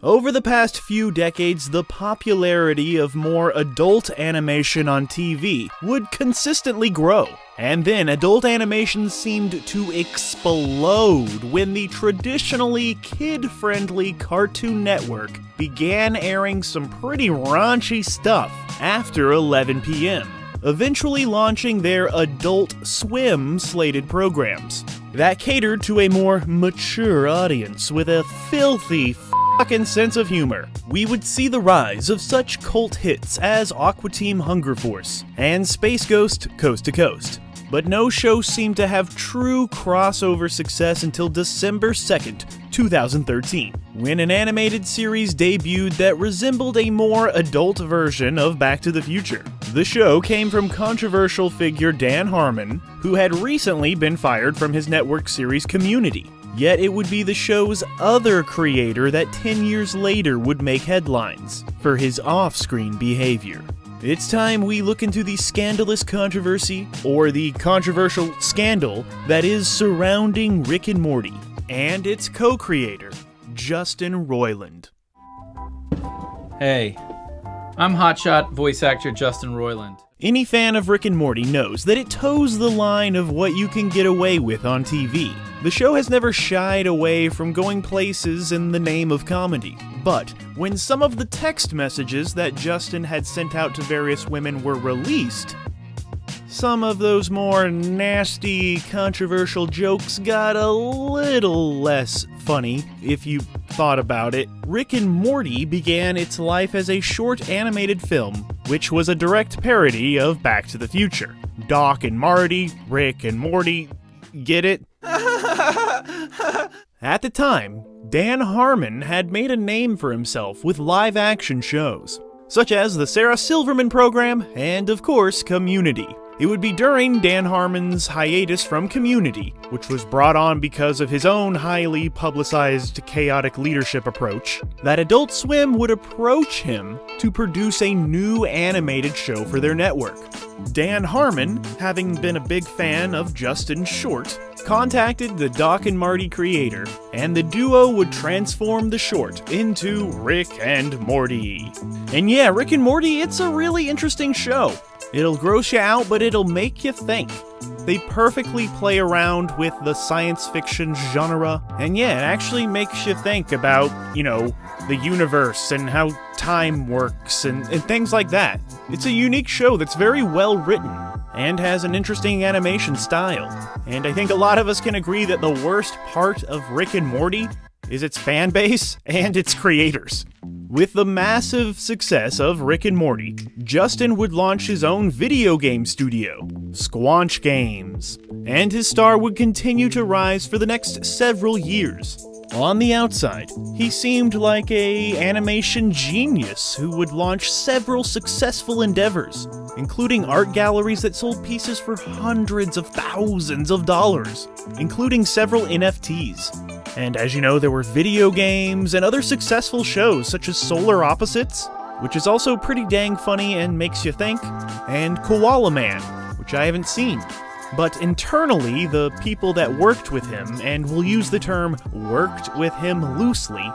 Over the past few decades, the popularity of more adult animation on TV would consistently grow. And then adult animation seemed to explode when the traditionally kid-friendly Cartoon Network began airing some pretty raunchy stuff after 11 p.m., eventually launching their Adult Swim slated programs that catered to a more mature audience with a filthy fucking sense of humor. We would see the rise of such cult hits as Aqua Team Hunger Force and Space Ghost Coast to Coast. But no show seemed to have true crossover success until December 2nd, 2013, when an animated series debuted that resembled a more adult version of Back to the Future. The show came from controversial figure Dan Harmon, who had recently been fired from his network series Community. Yet it would be the show's other creator that 10 years later would make headlines for his off-screen behavior. It's time we look into the scandalous controversy, or the controversial scandal, that is surrounding Rick and Morty, and its co-creator, Justin Roiland. Hey, I'm hotshot voice actor Justin Roiland. Any fan of Rick and Morty knows that it toes the line of what you can get away with on TV. The show has never shied away from going places in the name of comedy. But when some of the text messages that Justin had sent out to various women were released, some of those more nasty, controversial jokes got a little less funny, if you thought about it. Rick and Morty began its life as a short animated film, which was a direct parody of Back to the Future. Doc and Marty, Rick and Morty, get it? At the time, Dan Harmon had made a name for himself with live-action shows, such as the Sarah Silverman program and, of course, Community. It would be during Dan Harmon's hiatus from Community, which was brought on because of his own highly publicized chaotic leadership approach, that Adult Swim would approach him to produce a new animated show for their network. Dan Harmon, having been a big fan of Justin's short, contacted the Doc and Marty creator, and the duo would transform the short into Rick and Morty. And yeah, Rick and Morty, it's a really interesting show. It'll gross you out, but it'll make you think. They perfectly play around with the science fiction genre, and yeah, it actually makes you think about, the universe and how time works and things like that. It's a unique show that's very well written and has an interesting animation style. And I think a lot of us can agree that the worst part of Rick and Morty is its fan base and its creators. With the massive success of Rick and Morty, Justin would launch his own video game studio, Squanch Games, and his star would continue to rise for the next several years. On the outside, he seemed like an animation genius who would launch several successful endeavors, including art galleries that sold pieces for hundreds of thousands of dollars, including several NFTs. And as you know, there were video games and other successful shows such as Solar Opposites, which is also pretty dang funny and makes you think, and Koala Man, which I haven't seen. But internally, the people that worked with him, and we'll use the term worked with him loosely,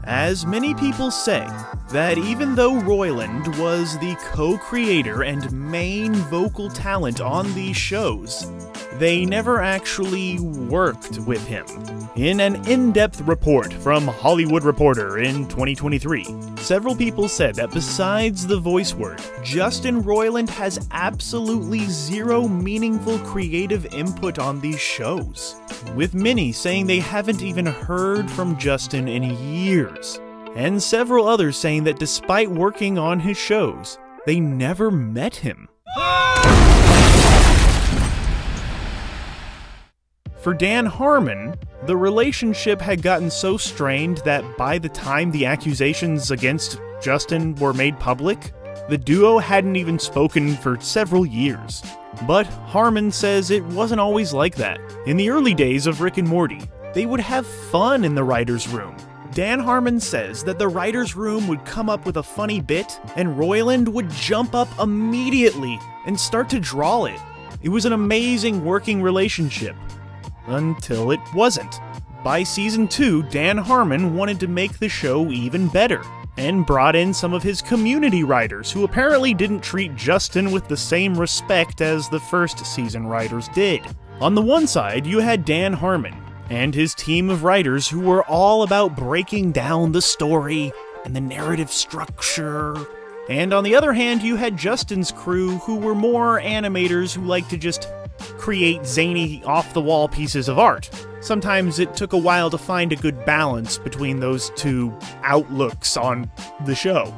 as many people say, that even though Roiland was the co-creator and main vocal talent on these shows, they never actually worked with him. In an in-depth report from Hollywood Reporter in 2023, several people said that besides the voice work, Justin Roiland has absolutely zero meaningful creative input on these shows, with many saying they haven't even heard from Justin in years, and several others saying that despite working on his shows, they never met him. For Dan Harmon, the relationship had gotten so strained that by the time the accusations against Justin were made public, the duo hadn't even spoken for several years. But Harmon says it wasn't always like that. In the early days of Rick and Morty, they would have fun in the writer's room. Dan Harmon says that the writer's room would come up with a funny bit, and Roiland would jump up immediately and start to draw it. It was an amazing working relationship. Until it wasn't. By season 2, Dan Harmon wanted to make the show even better, and brought in some of his community writers who apparently didn't treat Justin with the same respect as the first season writers did. On the one side, you had Dan Harmon and his team of writers who were all about breaking down the story and the narrative structure. And on the other hand, you had Justin's crew who were more animators who like to just create zany, off-the-wall pieces of art. Sometimes it took a while to find a good balance between those two outlooks on the show.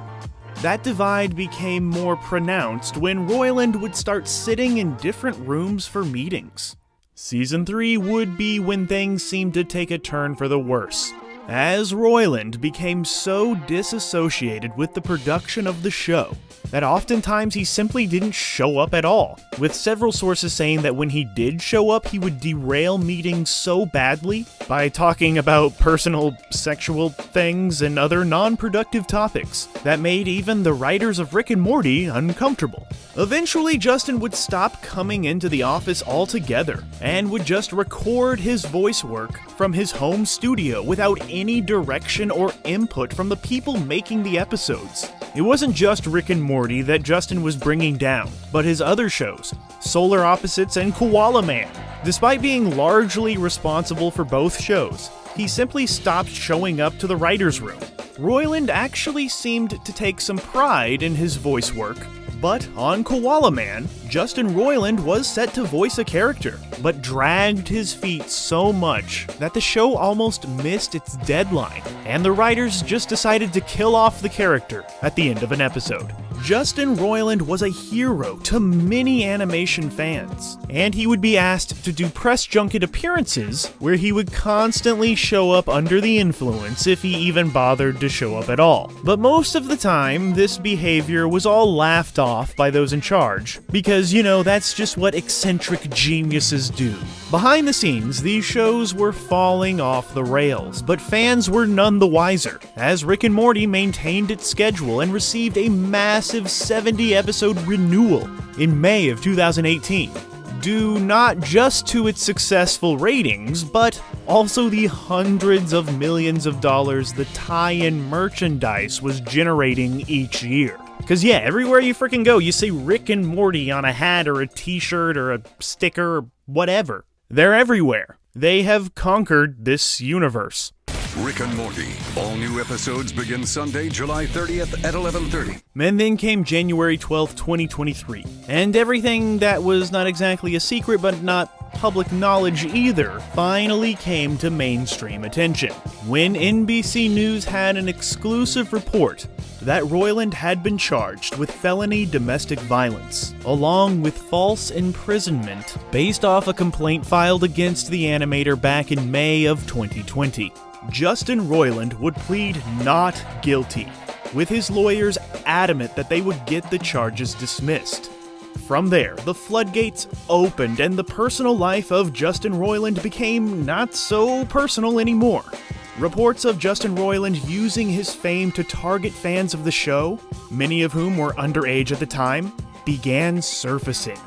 That divide became more pronounced when Roiland would start sitting in different rooms for meetings. Season 3 would be when things seemed to take a turn for the worse, as Roiland became so disassociated with the production of the show that oftentimes he simply didn't show up at all, with several sources saying that when he did show up, he would derail meetings so badly by talking about personal sexual things and other non-productive topics that made even the writers of Rick and Morty uncomfortable. Eventually, Justin would stop coming into the office altogether and would just record his voice work from his home studio without any direction or input from the people making the episodes. It wasn't just Rick and Morty that Justin was bringing down, but his other shows, Solar Opposites and Koala Man. Despite being largely responsible for both shows, he simply stopped showing up to the writer's room. Roiland actually seemed to take some pride in his voice work, but on Koala Man, Justin Roiland was set to voice a character, but dragged his feet so much that the show almost missed its deadline, and the writers just decided to kill off the character at the end of an episode. Justin Roiland was a hero to many animation fans, and he would be asked to do press junket appearances where he would constantly show up under the influence if he even bothered to show up at all. But most of the time, this behavior was all laughed off by those in charge, because, that's just what eccentric geniuses do. Behind the scenes, these shows were falling off the rails, but fans were none the wiser, as Rick and Morty maintained its schedule and received a massive 70-episode renewal in May of 2018, due not just to its successful ratings, but also the hundreds of millions of dollars the tie-in merchandise was generating each year. Because everywhere you freaking go, you see Rick and Morty on a hat or a t-shirt or a sticker or whatever. They're everywhere. They have conquered this universe. Rick and Morty. All new episodes begin Sunday, July 30th at 11:30. And then came January 12th, 2023. And everything that was not exactly a secret but not public knowledge either finally came to mainstream attention, when NBC News had an exclusive report that Roiland had been charged with felony domestic violence, along with false imprisonment, based off a complaint filed against the animator back in May of 2020. Justin Roiland would plead not guilty, with his lawyers adamant that they would get the charges dismissed. From there, the floodgates opened and the personal life of Justin Roiland became not so personal anymore. Reports of Justin Roiland using his fame to target fans of the show, many of whom were underage at the time, began surfacing.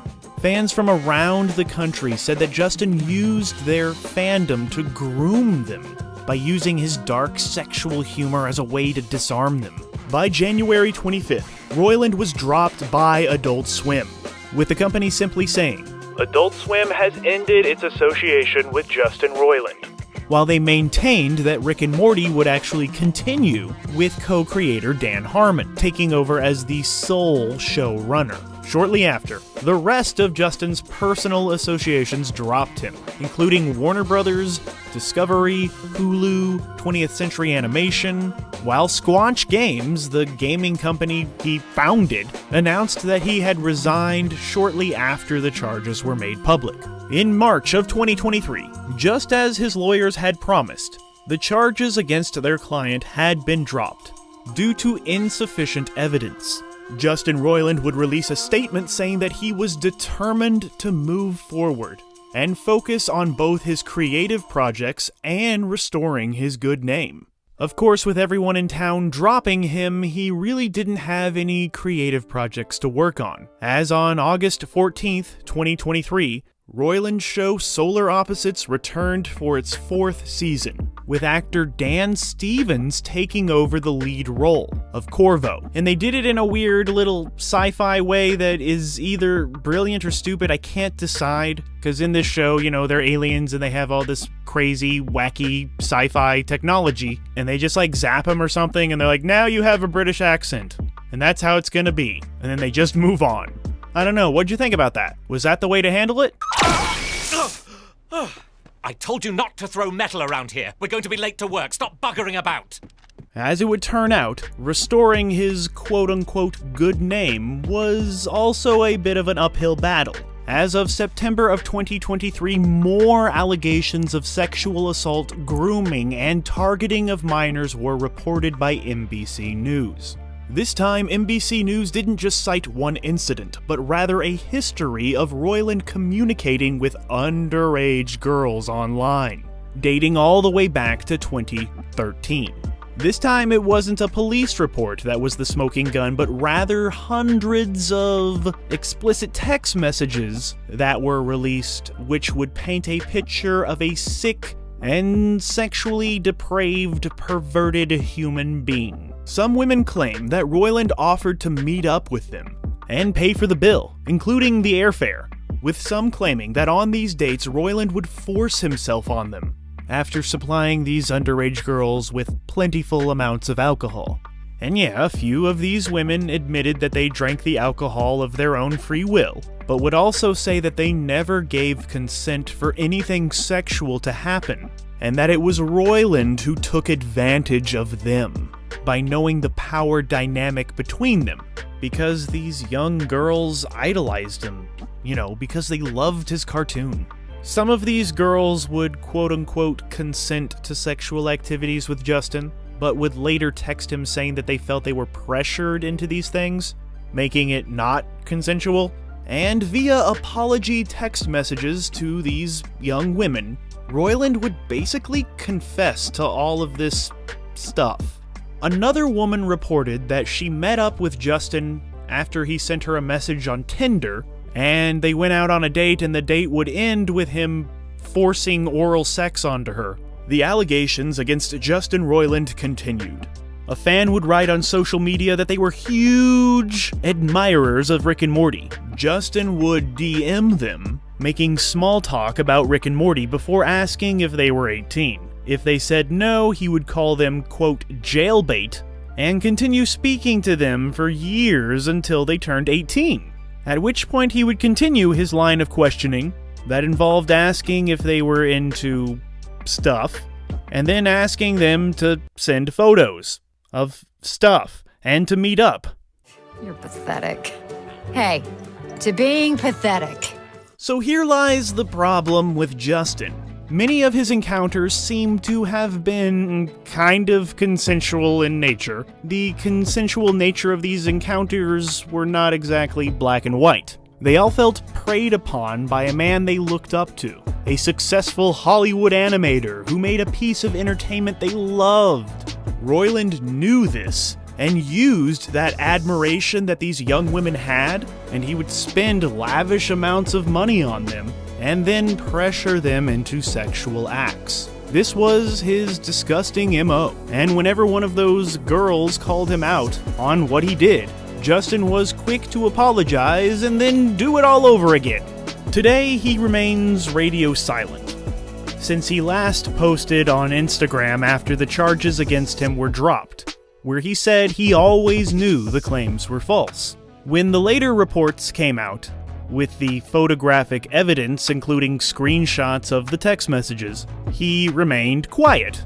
Fans from around the country said that Justin used their fandom to groom them by using his dark sexual humor as a way to disarm them. By January 25th, Roiland was dropped by Adult Swim, with the company simply saying, "Adult Swim has ended its association with Justin Roiland," while they maintained that Rick and Morty would actually continue, with co-creator Dan Harmon taking over as the sole showrunner. Shortly after, the rest of Justin's personal associations dropped him, including Warner Brothers, Discovery, Hulu, 20th Century Animation, while Squanch Games, the gaming company he founded, announced that he had resigned shortly after the charges were made public. In March of 2023, just as his lawyers had promised, the charges against their client had been dropped due to insufficient evidence. Justin Roiland would release a statement saying that he was determined to move forward and focus on both his creative projects and restoring his good name. Of course, with everyone in town dropping him, he really didn't have any creative projects to work on, as on August 14th, 2023, Roiland's show Solar Opposites returned for its 4th season, with actor Dan Stevens taking over the lead role of Corvo. And they did it in a weird little sci-fi way that is either brilliant or stupid. I can't decide, because in this show, they're aliens and they have all this crazy, wacky sci-fi technology, and they just zap them or something, and they're like, now you have a British accent, and that's how it's gonna be. And then they just move on. I don't know, what'd you think about that? Was that the way to handle it? I told you not to throw metal around here. We're going to be late to work. Stop buggering about. As it would turn out, restoring his quote-unquote good name was also a bit of an uphill battle. As of September of 2023, more allegations of sexual assault, grooming, and targeting of minors were reported by NBC News. This time, NBC News didn't just cite one incident, but rather a history of Roiland communicating with underage girls online, dating all the way back to 2013. This time, it wasn't a police report that was the smoking gun, but rather hundreds of explicit text messages that were released, which would paint a picture of a sick and sexually depraved, perverted human being. Some women claim that Roiland offered to meet up with them and pay for the bill, including the airfare, with some claiming that on these dates Roiland would force himself on them after supplying these underage girls with plentiful amounts of alcohol. And yeah, a few of these women admitted that they drank the alcohol of their own free will, but would also say that they never gave consent for anything sexual to happen, and that it was Roiland who took advantage of them by knowing the power dynamic between them, because these young girls idolized him, because they loved his cartoon. Some of these girls would quote-unquote consent to sexual activities with Justin, but would later text him saying that they felt they were pressured into these things, making it not consensual. And via apology text messages to these young women, Roiland would basically confess to all of this stuff. Another woman reported that she met up with Justin after he sent her a message on Tinder, and they went out on a date, and the date would end with him forcing oral sex onto her. The allegations against Justin Roiland continued. A fan would write on social media that they were huge admirers of Rick and Morty. Justin would DM them, making small talk about Rick and Morty before asking if they were 18. If they said no, he would call them, quote, jailbait, and continue speaking to them for years until they turned 18, at which point he would continue his line of questioning that involved asking if they were into stuff, and then asking them to send photos of stuff and to meet up. You're pathetic. Hey, to being pathetic. So here lies the problem with Justin. Many of his encounters seem to have been kind of consensual in nature. The consensual nature of these encounters were not exactly black and white. They all felt preyed upon by a man they looked up to, a successful Hollywood animator who made a piece of entertainment they loved. Roiland knew this and used that admiration that these young women had, and he would spend lavish amounts of money on them and then pressure them into sexual acts. This was his disgusting MO, and whenever one of those girls called him out on what he did, Justin was quick to apologize and then do it all over again. Today, he remains radio silent, since he last posted on Instagram after the charges against him were dropped, where he said he always knew the claims were false. When the later reports came out, with the photographic evidence including screenshots of the text messages, he remained quiet,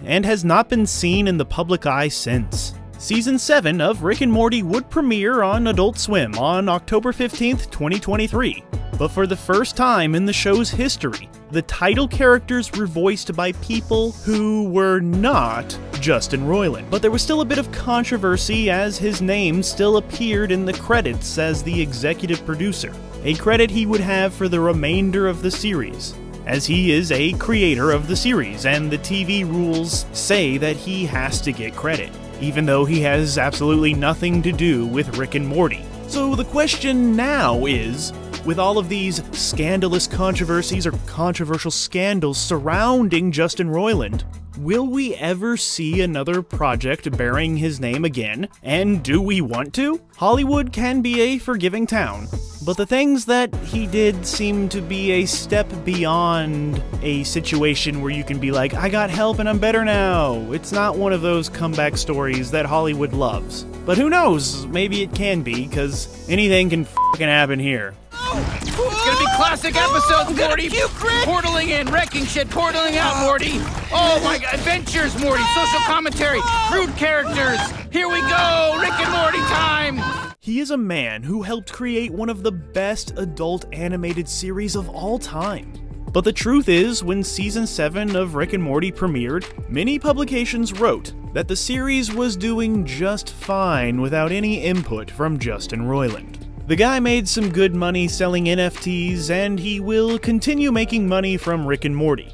and has not been seen in the public eye since. Season 7 of Rick and Morty would premiere on Adult Swim on October 15th, 2023. But for the first time in the show's history, the title characters were voiced by people who were not Justin Roiland. But there was still a bit of controversy as his name still appeared in the credits as the executive producer, a credit he would have for the remainder of the series, as he is a creator of the series, and the TV rules say that he has to get credit, even though he has absolutely nothing to do with Rick and Morty. So the question now is, with all of these scandalous controversies or controversial scandals surrounding Justin Roiland, will we ever see another project bearing his name again? And do we want to? Hollywood can be a forgiving town, but the things that he did seem to be a step beyond a situation where you can be like, I got help and I'm better now. It's not one of those comeback stories that Hollywood loves. But who knows? Maybe it can be, because anything can fucking happen here. It's gonna be classic episodes, Morty. Portaling in, wrecking shit, portaling out, Morty. Oh my god, adventures, Morty, social commentary, crude characters. Here we go, Rick and Morty time. He is a man who helped create one of the best adult animated series of all time. But the truth is, when season 7 of Rick and Morty premiered, many publications wrote that the series was doing just fine without any input from Justin Roiland. The guy made some good money selling NFTs, and he will continue making money from Rick and Morty.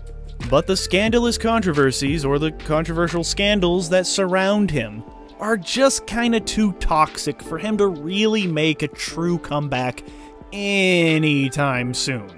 But the scandalous controversies, or the controversial scandals that surround him, are just kinda too toxic for him to really make a true comeback anytime soon.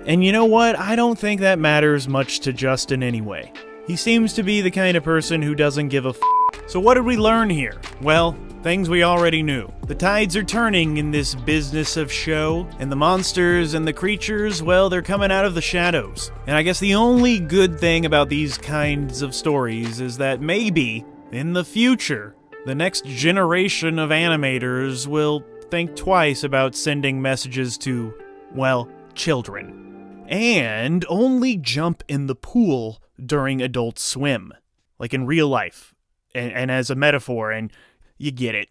And you know what? I don't think that matters much to Justin anyway. He seems to be the kind of person who doesn't give a f***. So what did we learn here? Well, things we already knew. The tides are turning in this business of show, and the monsters and the creatures, well, they're coming out of the shadows. And I guess the only good thing about these kinds of stories is that maybe, in the future, the next generation of animators will think twice about sending messages to, well, children. And only jump in the pool during Adult Swim. Like in real life. And as a metaphor, and you get it.